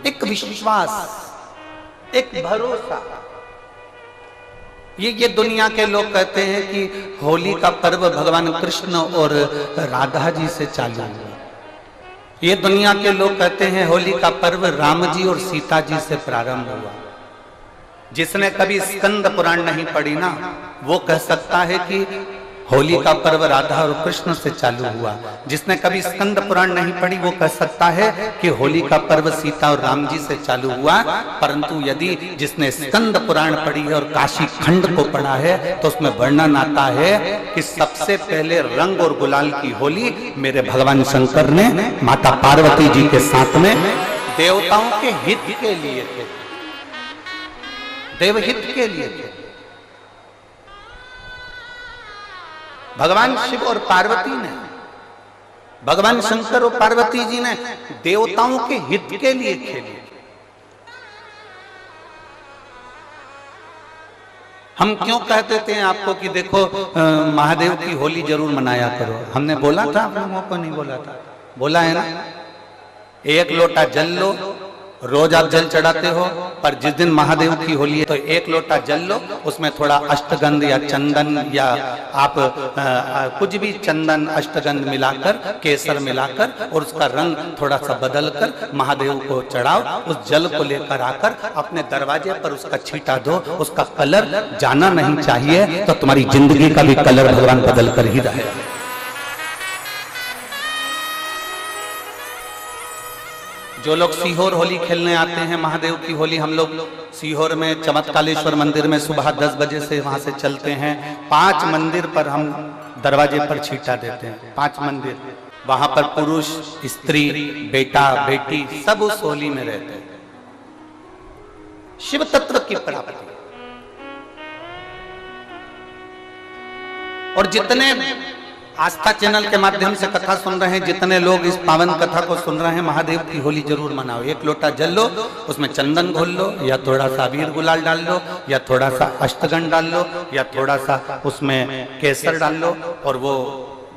एक विश्वास, एक भरोसा। ये दुनिया के लोग कहते हैं कि होली का पर्व भगवान कृष्ण और राधा जी से चालू हुआ। ये दुनिया के लोग कहते हैं होली का पर्व राम जी और सीता जी से प्रारंभ हुआ। जिसने कभी स्कंद पुराण नहीं पढ़ी ना, वो कह सकता है कि होली का पर्व राधा और कृष्ण से चालू हुआ। जिसने कभी स्कंद पुराण नहीं पढ़ी वो कह सकता है कि होली का पर्व सीता और राम जी से चालू हुआ। परंतु यदि जिसने स्कंद पुराण पढ़ी है और काशी खंड को पढ़ा है तो उसमें वर्णन आता है कि सबसे पहले रंग और गुलाल की होली मेरे भगवान शंकर ने माता पार्वती जी के साथ में देवताओं के हित के लिए थे, देवहित के लिए थे। भगवान शिव और पार्वती ने, भगवान शंकर और पार्वती जी ने देवताओं के हित के लिए खेली। हम क्यों कहते थे आपको कि देखो महादेव की होली जरूर मनाया करो? हमने बोला था, आप लोगों को नहीं बोला था? बोला है ना। एक लोटा जल लो, रोज आप जल चढ़ाते हो, पर जिस दिन महादेव की होली है तो एक लोटा जल लो, उसमें थोड़ा अष्टगंध या चंदन या आप कुछ भी चंदन अष्टगंध मिलाकर, केसर मिलाकर और उसका रंग थोड़ा सा बदल कर महादेव को चढ़ाओ। उस जल को लेकर आकर अपने दरवाजे पर उसका छींटा दो, उसका कलर जाना नहीं चाहिए, तो तुम्हारी जिंदगी का भी कलर भगवान बदल कर ही रहेगा। जो लोग सीहोर होली खेलने आते हैं, महादेव की होली, हम लोग सीहोर में चमत्कालेश्वर मंदिर में सुबह 10 बजे से वहां से चलते हैं। 5 मंदिर पर हम दरवाजे पर छींटा देते हैं, 5 मंदिर। वहां पर पुरुष, स्त्री, बेटा, बेटी सब उस होली में रहते हैं। शिव तत्व की प्राप्ति। और जितने आस्था चैनल के माध्यम से कथा सुन रहे हैं, जितने लोग इस पावन कथा को सुन रहे हैं, महादेव की होली जरूर मनाओ। एक लोटा जल लो, उसमें चंदन घोल लो, या थोड़ा सा अबीर गुलाल डाल लो, या थोड़ा सा अष्टगंध डाल लो, या थोड़ा सा उसमें केसर डाल लो, और वो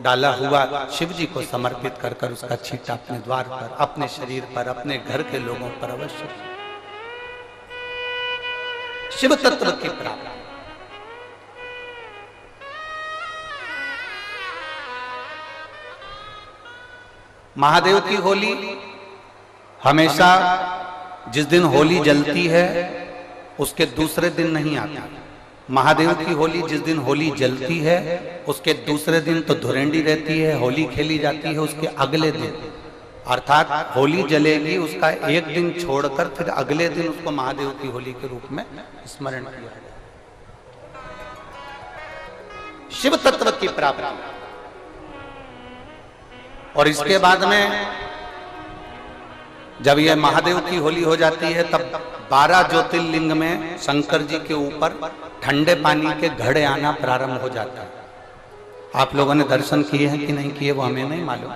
डाला हुआ शिव जी को समर्पित कर कर उसका छींटा अपने द्वार पर, अपने शरीर पर, अपने घर के लोगों पर अवश्य। शिव तत्व की प्राप्ति। महादेव की होली हमेशा जिस दिन होली जलती है उसके दूसरे दिन नहीं आती। महादेव की होली जिस दिन होली जलती है उसके दूसरे दिन तो धुरेंडी रहती है, होली खेली जाती है उसके अगले दिन, अर्थात होली जलेगी उसका एक दिन छोड़कर फिर अगले दिन उसको महादेव की होली के रूप में स्मरण किया जाए। शिव तत्व की प्राप्ति। और इसके बाद में जब यह महादेव की होली हो जाती है तब 12 ज्योतिर्लिंग में शंकर जी के ऊपर ठंडे पानी के घड़े आना प्रारंभ हो जाता है। आप लोगों ने दर्शन किए हैं कि नहीं किए वो हमें नहीं मालूम।